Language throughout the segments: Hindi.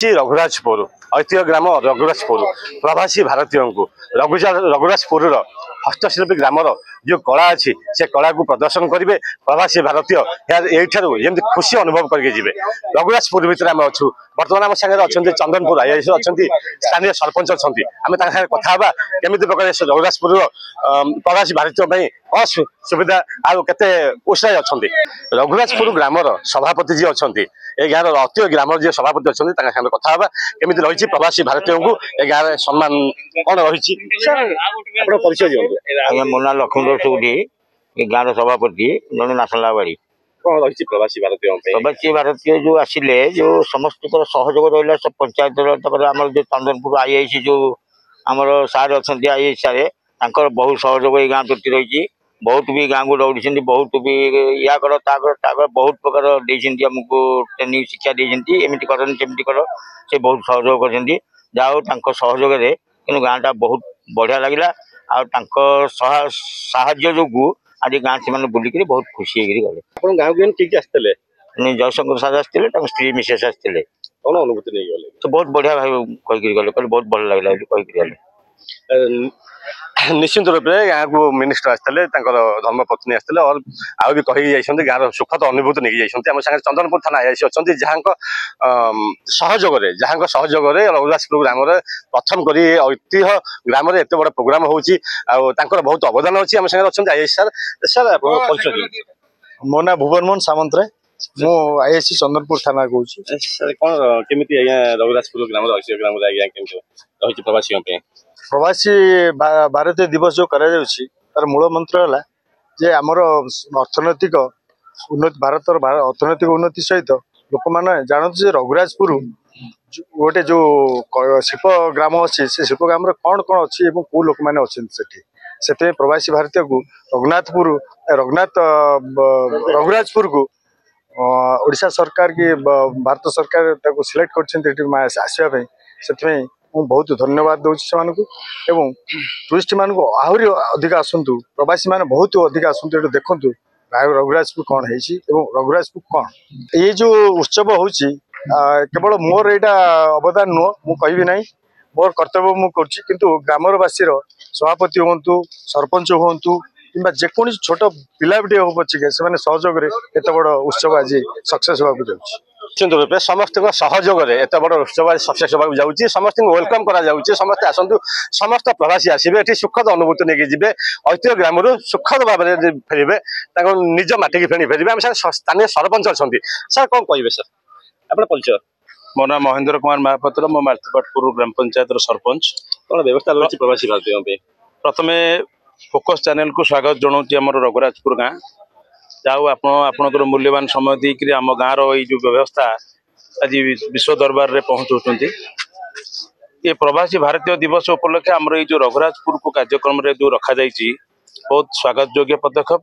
रघुराजपुर ऐतिह्य ग्राम रघुराजपुर प्रवासी भारतीय को रघुराजपुर हस्तशिल्पी ग्रामर जो कला अच्छी से कला को प्रदर्शन करेंगे प्रवासी भारतीय जमी खुशी अनुभव करके जी रघुराजपुर भितर आम अच्छू बर्तमान आम सागर अच्छा चंदनपुर आईएएस अच्छा स्थानीय सरपंच अच्छा आम कथा केमी प्रकार रघुराजपुर प्रवासी भारतीय कौन सुविधा आउ के उत्साह अच्छा रघुराजपुर ग्रामर सभापति जी अच्छा ए गाँव ऐतिह्य ग्रामर जी सभापति अच्छा कथा केमी रही प्रवासी भारतीय को गाँव में सम्मान कौन रही परिचय दिखाँ मोना लक्ष्मण सुधी गाँव सभापति जन नासलाबाड़ी कौन रही प्रवासी भारतीय जो आसिले जो समस्त सहयोग रहा सब पंचायत आम जो चंदनपुर आईआईसी जो आमर सार अच्छा आईआईसी सारे बहुत सहयोग ये गाँव प्रति रही बहुत भी गाँव को दौड़ी बहुत भी या कर बहुत प्रकार आमको ट्रेनिंग शिक्षा देती एमती कर से बहुत सहयोग कर जाओ सहयोग कि गाँटा बहुत बढ़िया लगे साहाय्य जो आज गाँव से बुलिक बहुत खुशी गले गाँव किए आसते जयशंकर साहब आसते स्त्री मिसेस आसते कौन अनुभूति नहीं गले तो बहुत बढ़िया भाई कहीकि गले बहुत भल लगे कहीकि गले निश्चित रूप से गाँव को मिनिस्टर आसते धर्मपत्नी आसते और आउ भी कही गाँव सुखद अनुभूति नहीं जाते चंदनपुर थाना आईआईसी अच्छा सहयोग रघुराजपुर ग्राम प्रथम कर ऐतिह्य ग्राम एत बड़ प्रोग्राम होची बहुत अवदान अच्छी आम सागर अच्छा आईआईसी सर सर परिचय मो ना भुवन मोहन सामंतराय मु आईआईसी चंदनपुर थाना कहूँ सर कौन केमी रघुराजपुर ग्राम ऐतिह्य ग्राम रही प्रवासी प्रवासी भारतीय दिवस जो करा तार मूल मंत्र है जे आमर अर्थनैतिक उन्नति भारत अर्थनैतिक उन्नति सहित लोक मैंने जानते रघुराजपुर गोटे जो शिल्प ग्राम अच्छी से शिल्प ग्राम कौन कौन अच्छी कौ लोक मैंने अच्छे से प्रवासी भारतीय को रघुराजपुर को ओडिशा सरकार की भारत सरकार सिलेक्ट कर आसवाई से बहुत धन्यवाद दूसरी से टूरिस्ट मान आहरी अधिक आसतु प्रवासी मान बहुत अधिक आसतु ये देखु रघुराजपुर कौन है रघुराजपुर कौन ये जो उत्सव हो केवल मोर यहाँ अवदान नुह मुझे ना मोर कर्तव्य मुझे किंतु ग्रामवासी सभापति हूँ सरपंच हूँ कि जेको छोट पिला भी हो पचिके से सहयोग एत बड़ उत्सव आज सक्सेस होगा जाऊँगी निश्चित रूप से समस्त सहयोग एत बड़ उत्सव सक्सेस होगा जाऊँगी समस्त वेलकम करा समस्ते आसतु समस्त प्रवासी आसवे ये सुखद अनुभूति नहीं जी ऐतिह्य ग्राम सुखद भाव में फेरबे निज माटी की फेणी फेरबे आम स्थानीय सरपंच अच्छा सर कौन कहे सर आप परिचय मो ना महेंद्र कुमार महापात्र मो मालतीपाटपुर ग्राम पंचायत सरपंच कौन व्यवस्था रही प्रवासी भारतीय प्रथम फोकस चैनल को स्वागत जनाऊँ आम रघुराजपुर गाँ जाऊ आपणकर मूल्यवान समय देकर आम गाँव रो व्यवस्था आज विश्व दरबार में पहुँचाऊँ ये प्रवासी भारतीय दिवस उपलक्षे आमर ये रघुराजपुर को कार्यक्रम जो रखा बहुत स्वागत योग्य पदक्षेप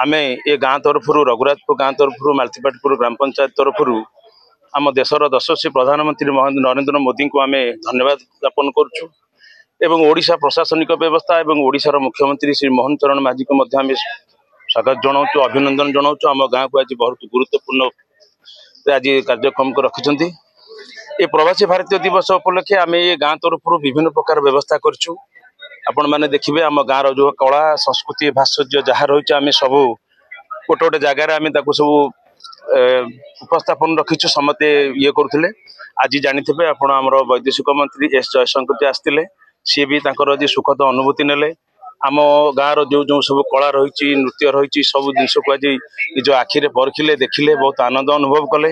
आम ये गाँ तरफ रघुराजपुर गाँ तरफ मालतीपाटपुर ग्राम पंचायत तरफ आम देशर यशस्वी प्रधानमंत्री नरेंद्र मोदी को आम धन्यवाद ज्ञापन करुँ एवं ओडिशा प्रशासनिक व्यवस्था एवं ओडिशार मुख्यमंत्री श्री मोहन चरण माझी को आम स्वागत जनाऊँ अभिनंदन जनाऊँ आम गाँव को आज बहुत गुरुत्वपूर्ण आज कार्यक्रम को रखिंट ये प्रवासी भारतीय दिवस उपलक्षे आम ये गाँ तरफ विभिन्न प्रकार व्यवस्था करूँ आपण मैंने देखिए आम गाँव जो कला संस्कृति भाषा जहाँ रही आम सब गोटे गोटे जगार आम सब उपस्थापन रखीचु समते ये करुले आज जानी आप वैदेशिक मंत्री एस जयशंकर जी आसते सी भी आज सुखद अनुभूति नेले आम गाँव जो जो सब कला रही नृत्य रही सब जिनस को आज निज आखिरे परखिले देखिले बहुत आनंद अनुभव कले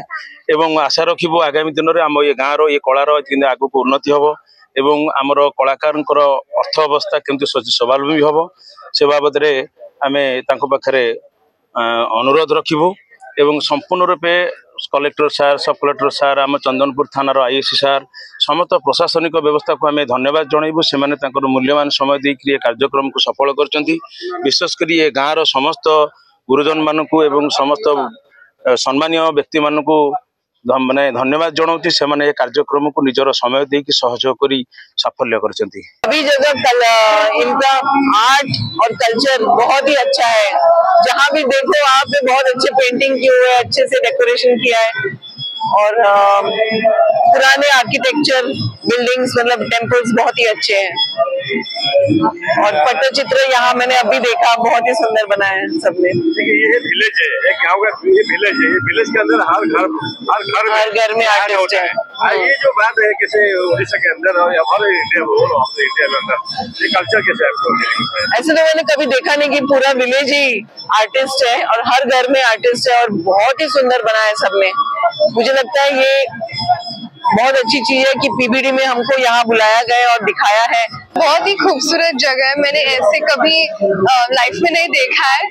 एवं आशा रखिबु आगामी दिन में आम ये गाँव ये कलार आग को उन्नति हम एवं आमर कलाकार अर्थ अवस्था केमती स्वावलम्बी हम से बाबद आम पाखे अनुरोध रखिबु एवं संपूर्ण रूपे कलेक्टर सार सब कलेक्टर सार आम चंदनपुर थानार आईएसी सार समस्त प्रशासनिक व्यवस्था को आम धन्यवाद जनइबू से मूल्यवान समय देकर कार्यक्रम को सफल कर विशेषकर ये गाँव समस्त गुरुजन मानू एवं समस्त सम्मानीय व्यक्ति मानू मैंने धन्यवाद जनाऊँ से मैंने कार्यक्रम को निजर समय देकर सहयोग कर साफल्य कर सभी जगह इनका आर्ट और कल्चर बहुत ही अच्छा है। जहाँ भी देखो वहाँ पे बहुत अच्छे पेंटिंग किए हुए हैं, अच्छे से डेकोरेशन किया है और पुराने आर्किटेक्चर बिल्डिंग्स मतलब टेम्पल्स बहुत ही अच्छे हैं। और पट्टचित्र यहाँ मैंने अभी देखा, बहुत ही सुंदर बनाया है सबने। देखिए ये विलेज है, एक गाँव का ये विलेज है, ये विलेज के अंदर हर घर में आर्टिस्ट है। ये जो बात है किसी उड़ीसा के अंदर या हर इंडिया में अंदर ये कल्चर कैसे आपको? ऐसे तो मैंने कभी देखा नहीं कि पूरा विलेज ही आर्टिस्ट है और हर घर में आर्टिस्ट है और बहुत ही सुंदर बनाया है सबने। मुझे लगता है ये बहुत अच्छी चीज है कि पीबीडी में हमको यहाँ बुलाया गया और दिखाया है। बहुत ही खूबसूरत जगह है, मैंने ऐसे कभी लाइफ में नहीं देखा है।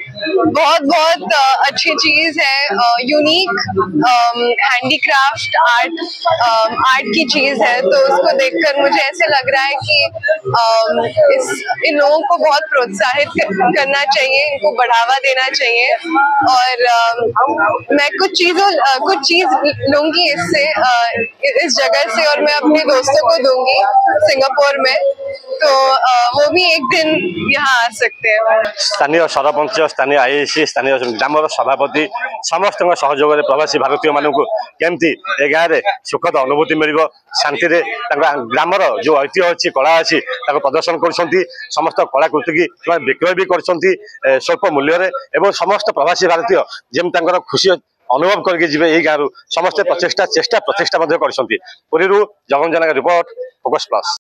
बहुत अच्छी चीज है, यूनिक हैंडीक्राफ्ट आर्ट की चीज है। तो उसको देखकर मुझे ऐसे लग रहा है कि इन लोगों को बहुत प्रोत्साहित करना चाहिए, इनको बढ़ावा देना चाहिए। और मैं कुछ चीज लूंगी इससे, इस जगह से, और मैं अपने दोस्तों को दूंगी सिंगापुर में, तो वो भी एक दिन यहाँ आ सकते हैं। स्थानीय सरपंच, स्थानीय आईएसी, स्थानीय ग्रामर सभापति समस्त सहयोग में प्रवासी भारतीय मानक केमती ए गाँव में सुखद अनुभूति मिल शांति ग्रामर जो ऐतिह्य अच्छी कला अच्छी प्रदर्शन कर समस्त कलाकृति की विक्रय भी कर स्वल्प मूल्य समस्त प्रवासी भारतीय जमी खुशी अनुभव करके गाँव समस्ते प्रचेषा चेष्टा प्रतिष्ठा कर। पुरी जगन जनक रिपोर्ट फोकस प्लस।